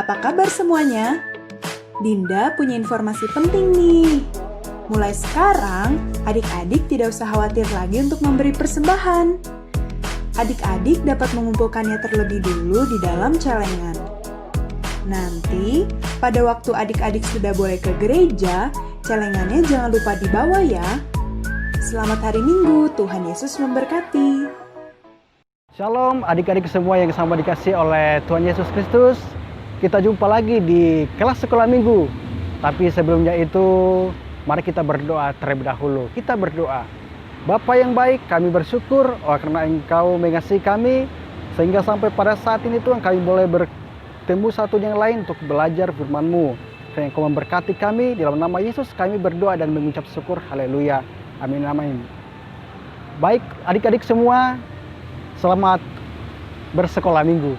Apa kabar semuanya? Dinda punya informasi penting nih. Mulai sekarang, adik-adik tidak usah khawatir lagi untuk memberi persembahan. Adik-adik dapat mengumpulkannya terlebih dulu di dalam celengan. Nanti, pada waktu adik-adik sudah boleh ke gereja, celengannya jangan lupa dibawa ya. Selamat hari Minggu, Tuhan Yesus memberkati. Shalom adik-adik semua yang sama dikasih oleh Tuhan Yesus Kristus. Kita jumpa lagi di kelas sekolah minggu. Tapi sebelumnya itu, mari kita berdoa terlebih dahulu. Kita berdoa. Bapa yang baik, kami bersyukur karena Engkau mengasihi kami, sehingga sampai pada saat ini Tuhan kami boleh bertemu satu yang lain untuk belajar firman-Mu. Karena Engkau memberkati kami, dalam nama Yesus kami berdoa dan mengucap syukur. Haleluya. Amin, amin. Baik adik-adik semua, selamat bersekolah minggu.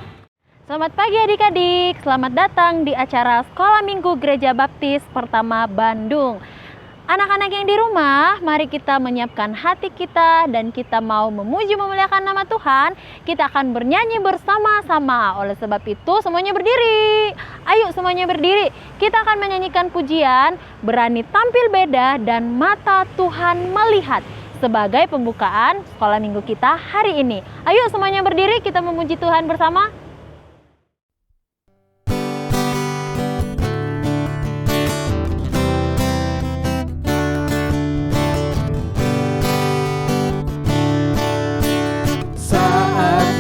Selamat pagi adik-adik, selamat datang di acara Sekolah Minggu Gereja Baptis Pertama Bandung. Anak-anak yang di rumah, mari kita menyiapkan hati kita dan kita mau memuji memuliakan nama Tuhan. Kita akan bernyanyi bersama-sama. Oleh sebab itu semuanya berdiri. Ayo semuanya berdiri. Kita akan menyanyikan pujian Berani Tampil Beda dan Mata Tuhan Melihat sebagai pembukaan sekolah minggu kita hari ini. Ayo semuanya berdiri, kita memuji Tuhan bersama.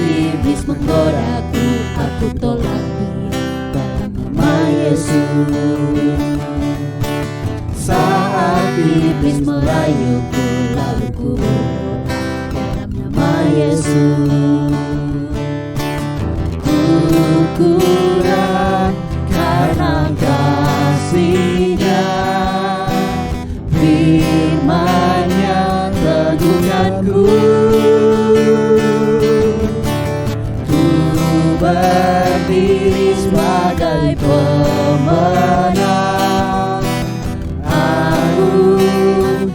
Iblis menggodaku, aku tolak dia dalam nama Yesus. Saat iblis merayuku, lalu ku berdoa dalam nama Yesus. Ku kuat karena kasih-Nya, firman-Nya teguhkanku. Berdiri sebagai pemenang, aku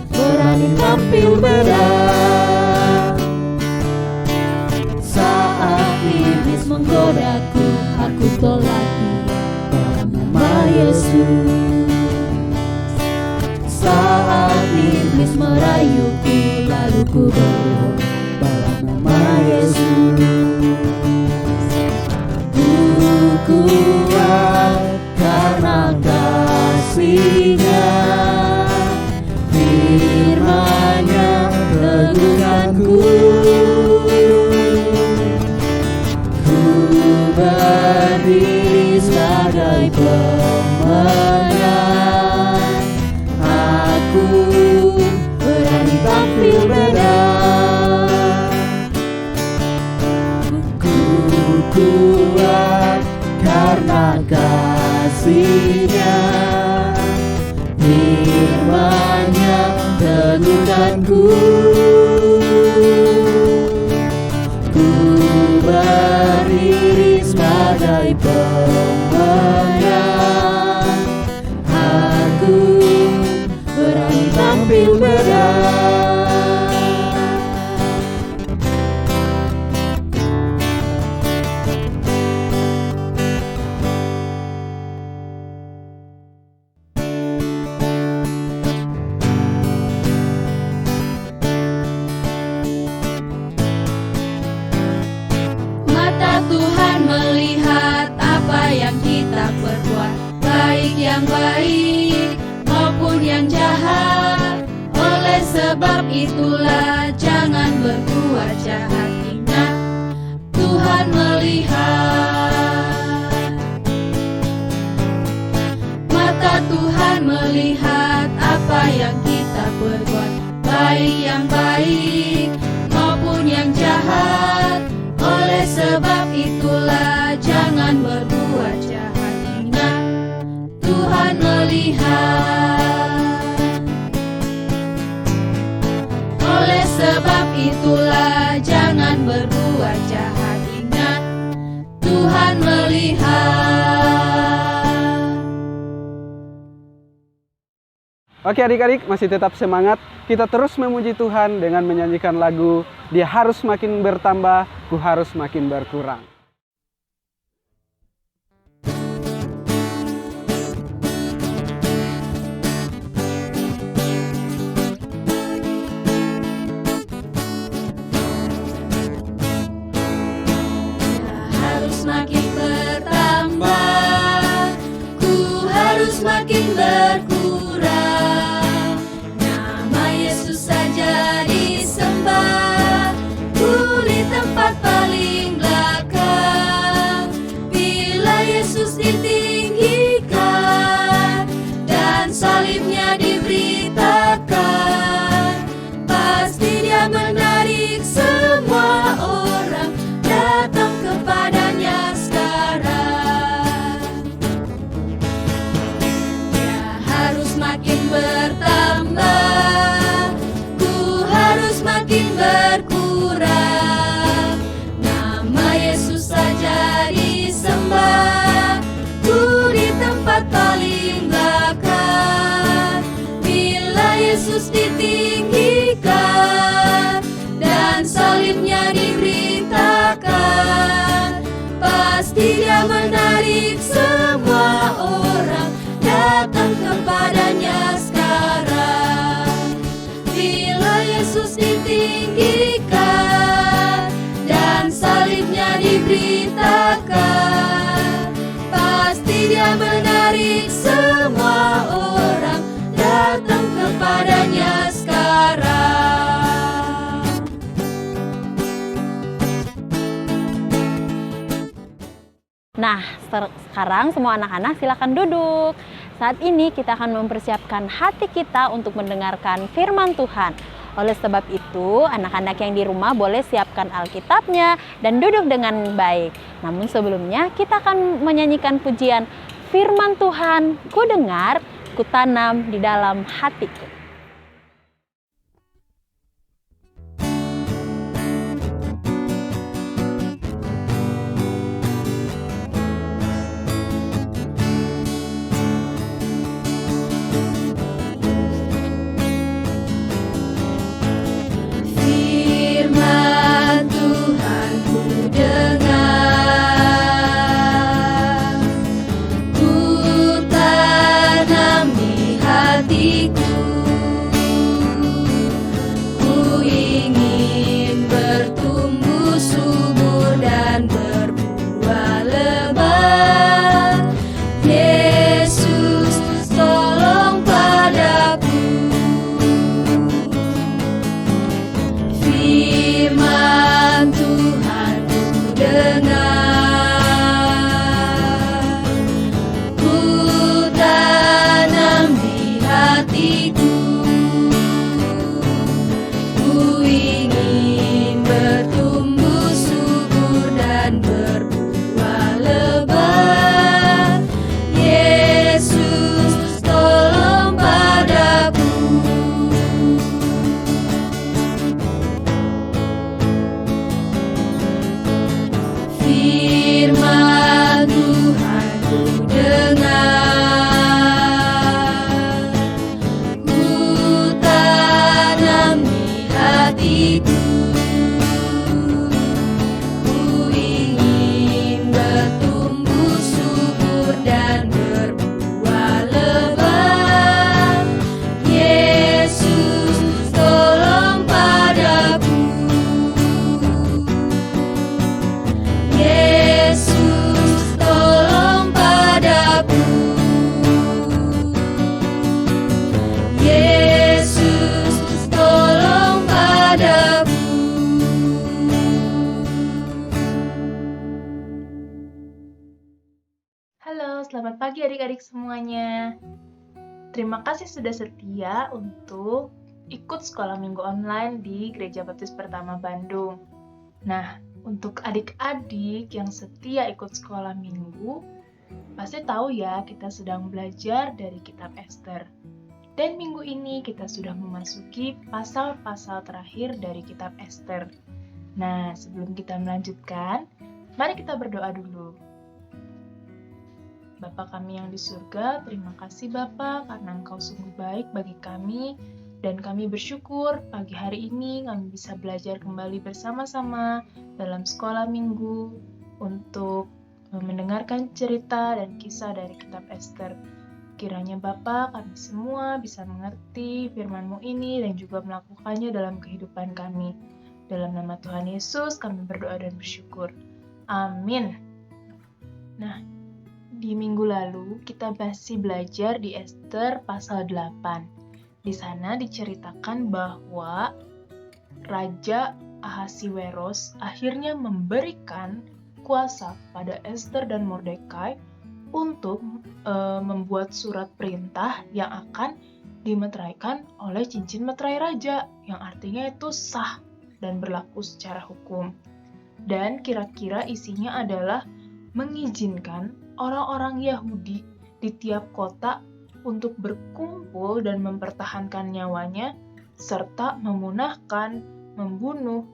berani tampil beda. Saat iblis menggodaku, aku tolak dia dalam nama Yesus. Saat iblis merayuku, lalu ku berdoa dalam nama Yesus. Kuat karena kasih-Nya, firman-Nya teguhkanku. Ku berdiri sebagai pemenang, aku berani tampil beda. Kuat karena kasih-Nya, firman-Nya teguhkanku. Ku berdiri sebagai pemenang, aku berani tampil beda. Tuhan melihat apa yang kita perbuat, baik yang baik maupun yang jahat. Oleh sebab itulah jangan berbuat jahat. Ingat, Tuhan melihat. Mata Tuhan melihat apa yang kita perbuat, baik yang baik maupun yang jahat. Oleh sebab itulah jangan berbuat jahat. Ingat, Tuhan melihat. Oleh sebab itulah jangan berbuat jahat. Ingat, Tuhan melihat. Oke adik-adik, masih tetap semangat. Kita terus memuji Tuhan dengan menyanyikan lagu Dia Harus Makin Bertambah, Ku Harus Makin Berkurang. makin berkurang. Nama Yesus saja disembah, ku di tempat paling belakang. Bila Yesus ditinggikan dan salibnya diberitakan, pasti dia menarik semua orang datang kepadanya sekarang. Dia harus makin bertambah, ku harus makin berkurang. Nama Yesus saja disembah, ku di tempat paling belakang. Bila Yesus ditinggikan dan salibnya diberitakan, pasti dia menarik semua orang datang kepadanya sekarang. Bila Yesus ditinggikan dan salibnya diberitakan, pasti dia menarik semua orang datang kepadanya sekarang. Nah, sekarang semua anak-anak silakan duduk. Saat ini kita akan mempersiapkan hati kita untuk mendengarkan firman Tuhan. Oleh sebab itu, anak-anak yang di rumah boleh siapkan Alkitabnya dan duduk dengan baik. Namun sebelumnya, kita akan menyanyikan pujian firman Tuhan, ku dengar, ku tanam di dalam hatiku. Firman Tuhan ku dengar, ku tanam di hatiku. Ku ingin bertumbuh subur dan berbuah lebat. Yesus, tolong padaku. Firman Tuhan ku dengar, ku tanam di hatiku. Ku ingin bertumbuh subur dan berbuah lebat. Yesus, tolong padaku. Firman Tuhan ku dengar, ku tanam di hatiku. Ku ingin bertumbuh subur dan berbuah lebat. Yesus, tolong padaku. Yesus, tolong padaku. Yesus, tolong padaku. Halo, selamat pagi adik-adik semuanya. Terima kasih sudah setia untuk ikut sekolah minggu online di Gereja Baptis Pertama Bandung. Nah, untuk adik-adik yang setia ikut sekolah minggu, pasti tahu ya kita sedang belajar dari kitab Ester. Dan minggu ini kita sudah memasuki pasal-pasal terakhir dari kitab Ester. Nah, sebelum kita melanjutkan, mari kita berdoa dulu. Bapa kami yang di surga, terima kasih Bapa karena Engkau sungguh baik bagi kami, dan kami bersyukur pagi hari ini kami bisa belajar kembali bersama-sama dalam sekolah minggu untuk mendengarkan cerita dan kisah dari kitab Ester. Kiranya Bapa kami semua bisa mengerti firman-Mu ini dan juga melakukannya dalam kehidupan kami. Dalam nama Tuhan Yesus kami berdoa dan bersyukur. Amin. Nah, di minggu lalu kita masih belajar di Ester pasal 8. Di sana diceritakan bahwa Raja Ahasiweros akhirnya memberikan kuasa pada Ester dan Mordekai untuk membuat surat perintah yang akan dimeteraikan oleh cincin meterai raja, yang artinya itu sah dan berlaku secara hukum. Dan kira-kira isinya adalah mengizinkan orang-orang Yahudi di tiap kota untuk berkumpul dan mempertahankan nyawanya, serta memunahkan, membunuh,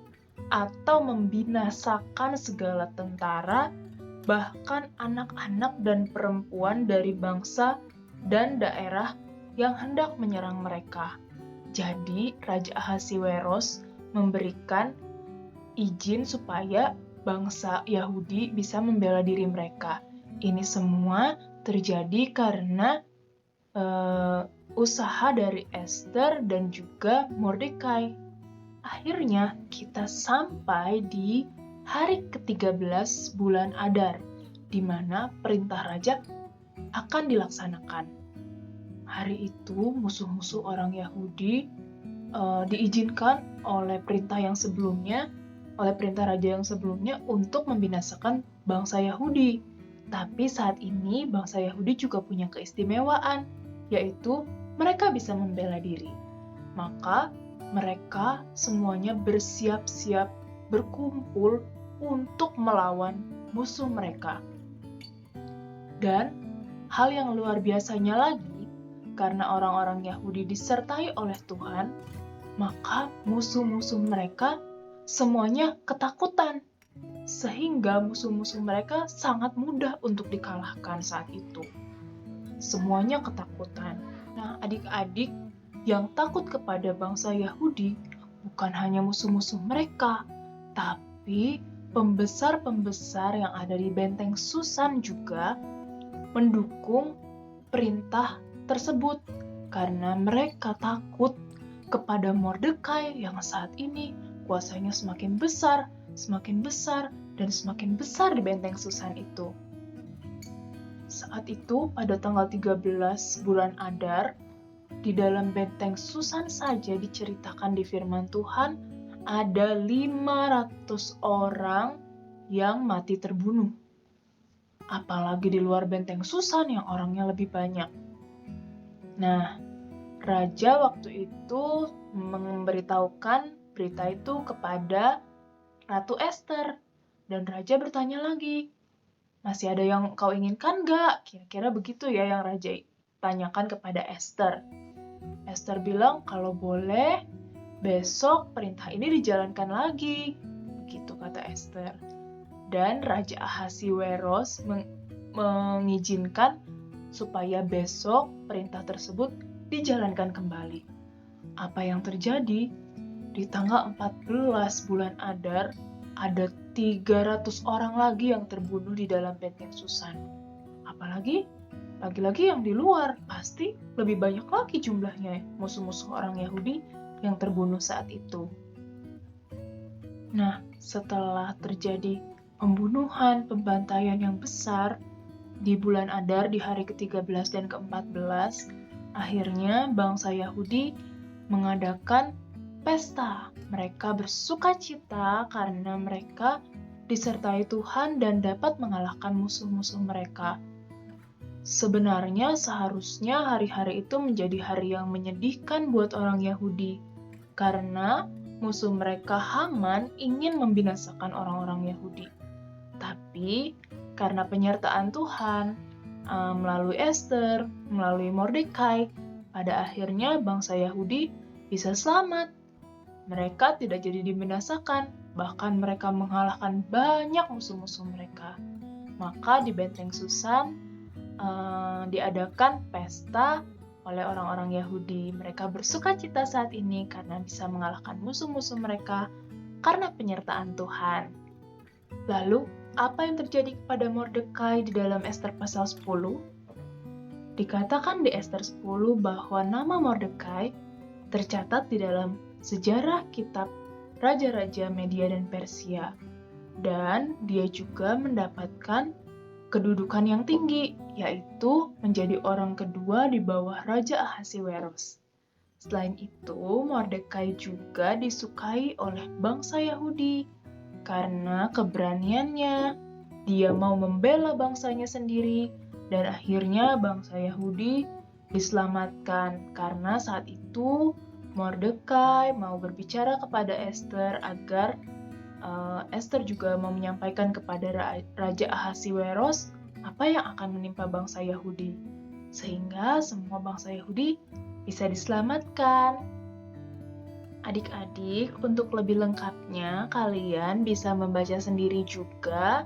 atau membinasakan segala tentara, bahkan anak-anak dan perempuan dari bangsa dan daerah yang hendak menyerang mereka. Jadi, Raja Ahasiweros memberikan izin supaya bangsa Yahudi bisa membela diri mereka. Ini semua terjadi karena usaha dari Ester dan juga Mordekai. Akhirnya kita sampai di hari ke-13 bulan Adar, di mana perintah raja akan dilaksanakan. Hari itu musuh-musuh orang Yahudi diizinkan oleh perintah raja yang sebelumnya untuk membinasakan bangsa Yahudi. Tapi saat ini bangsa Yahudi juga punya keistimewaan, yaitu mereka bisa membela diri. Maka mereka semuanya bersiap-siap berkumpul untuk melawan musuh mereka. Dan hal yang luar biasanya lagi, karena orang-orang Yahudi disertai oleh Tuhan, maka musuh-musuh mereka semuanya ketakutan, sehingga musuh-musuh mereka sangat mudah untuk dikalahkan saat itu. Semuanya ketakutan. Nah, adik-adik yang takut kepada bangsa Yahudi bukan hanya musuh-musuh mereka, tapi pembesar-pembesar yang ada di benteng Susan juga mendukung perintah tersebut karena mereka takut kepada Mordekai yang saat ini kuasanya semakin besar, dan semakin besar di benteng Susan itu. Saat itu, pada tanggal 13 bulan Adar, di dalam benteng Susan saja diceritakan di firman Tuhan, ada 500 orang yang mati terbunuh. Apalagi di luar benteng Susan yang orangnya lebih banyak. Nah, raja waktu itu memberitahukan berita itu kepada Ratu Ester. Dan raja bertanya lagi, masih ada yang kau inginkan gak? Kira-kira begitu ya yang raja tanyakan kepada Ester. Ester bilang, kalau boleh, besok perintah ini dijalankan lagi. Begitu kata Ester. Dan Raja Ahasiweros mengizinkan supaya besok perintah tersebut dijalankan kembali. Apa yang terjadi? Di tanggal 14 bulan Adar, ada 300 orang lagi yang terbunuh di dalam benteng Susan. Apalagi, lagi-lagi yang di luar, pasti lebih banyak lagi jumlahnya musuh-musuh orang Yahudi yang terbunuh saat itu. Nah, setelah terjadi pembunuhan, pembantaian yang besar di bulan Adar di hari ke-13 dan ke-14, akhirnya bangsa Yahudi mengadakan pesta. Mereka bersuka cita karena mereka disertai Tuhan dan dapat mengalahkan musuh-musuh mereka. Sebenarnya seharusnya hari-hari itu menjadi hari yang menyedihkan buat orang Yahudi, karena musuh mereka Haman ingin membinasakan orang-orang Yahudi. Tapi karena penyertaan Tuhan melalui Ester, melalui Mordekai, pada akhirnya bangsa Yahudi bisa selamat. Mereka tidak jadi dibinasakan, bahkan mereka mengalahkan banyak musuh-musuh mereka. Maka di benteng Susan diadakan pesta oleh orang-orang Yahudi. Mereka bersuka cita saat ini karena bisa mengalahkan musuh-musuh mereka karena penyertaan Tuhan. Lalu, apa yang terjadi kepada Mordekai di dalam Ester pasal 10? Dikatakan di Ester 10 bahwa nama Mordekai tercatat di dalam sejarah kitab Raja-Raja Media dan Persia. Dan dia juga mendapatkan kedudukan yang tinggi, yaitu menjadi orang kedua di bawah Raja Ahasiweros. Selain itu, Mordekai juga disukai oleh bangsa Yahudi karena keberaniannya. Dia mau membela bangsanya sendiri, dan akhirnya bangsa Yahudi diselamatkan karena saat itu Mordekai mau berbicara kepada Esther agar Esther juga mau menyampaikan kepada Raja Ahasiweros apa yang akan menimpa bangsa Yahudi, sehingga semua bangsa Yahudi bisa diselamatkan. Adik-adik, untuk lebih lengkapnya kalian bisa membaca sendiri juga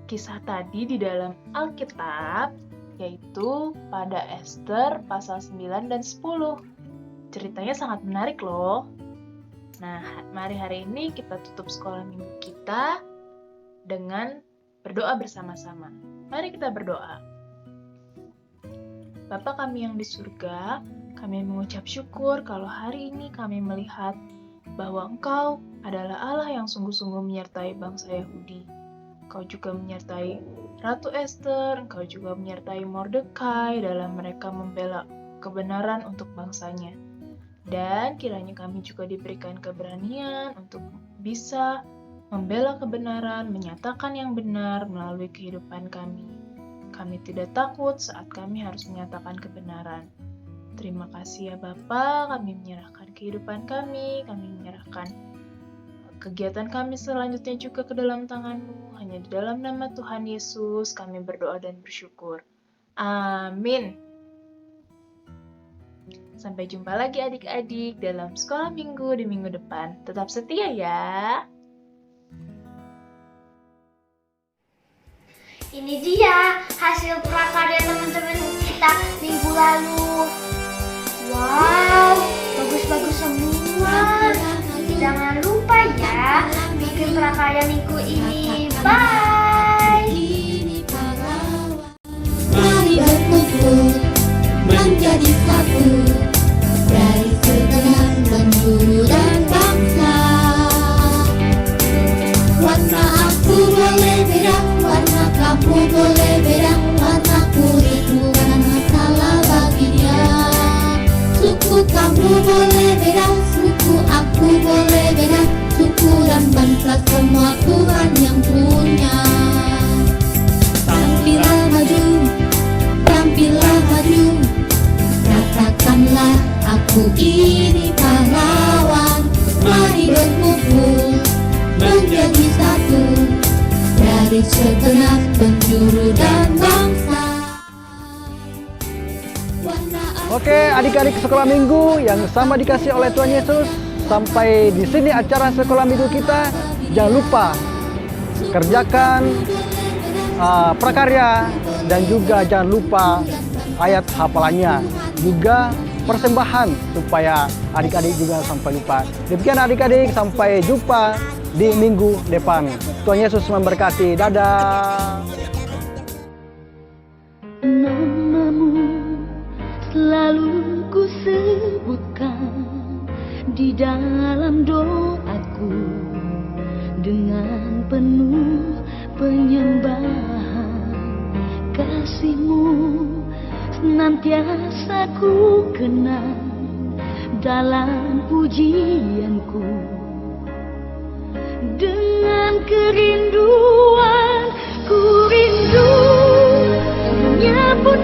kisah tadi di dalam Alkitab, yaitu pada Esther pasal 9 dan 10. Ceritanya sangat menarik loh. Nah, mari hari ini kita tutup sekolah minggu kita dengan berdoa bersama-sama. Mari kita berdoa. Bapa kami yang di surga, kami mengucap syukur kalau hari ini kami melihat bahwa Engkau adalah Allah yang sungguh-sungguh menyertai bangsa Yahudi. Engkau juga menyertai Ratu Esther, Engkau juga menyertai Mordekai dalam mereka membela kebenaran untuk bangsanya. Dan kiranya kami juga diberikan keberanian untuk bisa membela kebenaran, menyatakan yang benar melalui kehidupan kami. Kami tidak takut saat kami harus menyatakan kebenaran. Terima kasih ya Bapa, kami menyerahkan kehidupan kami menyerahkan kegiatan kami selanjutnya juga ke dalam tangan-Mu. Hanya di dalam nama Tuhan Yesus kami berdoa dan bersyukur. Amin. Sampai jumpa lagi adik-adik dalam sekolah minggu di minggu depan. Tetap setia ya. Ini dia hasil prakarya teman-teman kita minggu lalu. Wow, bagus-bagus semua. Jangan lupa ya bikin prakarya minggu ini. Bye. Mari berkumpul menjadi satu dari segenap penjuru dan bangsa. Warna aku boleh beda, warna kamu boleh beda, warna kulit bukan masalah bagi dia. Suku kamu boleh beda, suku aku boleh beda, suku dan bangsa semua Tuhan yang punya. Tampillah maju, tampillah maju, katakanlah aku ini pahlawan. Mari berkumpul menjadi satu dari segenap penjuru dan bangsa. Oke, adik-adik sekolah minggu yang sama dikasih oleh Tuhan Yesus, sampai di sini acara sekolah minggu kita. Jangan lupa kerjakan prakarya dan juga jangan lupa ayat hafalannya, juga persembahan supaya adik-adik juga sampai lupa. Demikian adik-adik, sampai jumpa di minggu depan. Tuhan Yesus memberkati. Dadah. Namamu selalu ku sebutkan di dalam doaku dengan penuh penyembahan. Kasih-Mu senantiasa ku kenang dalam pujianku. Dengan kerinduan ku rindu, dunia pun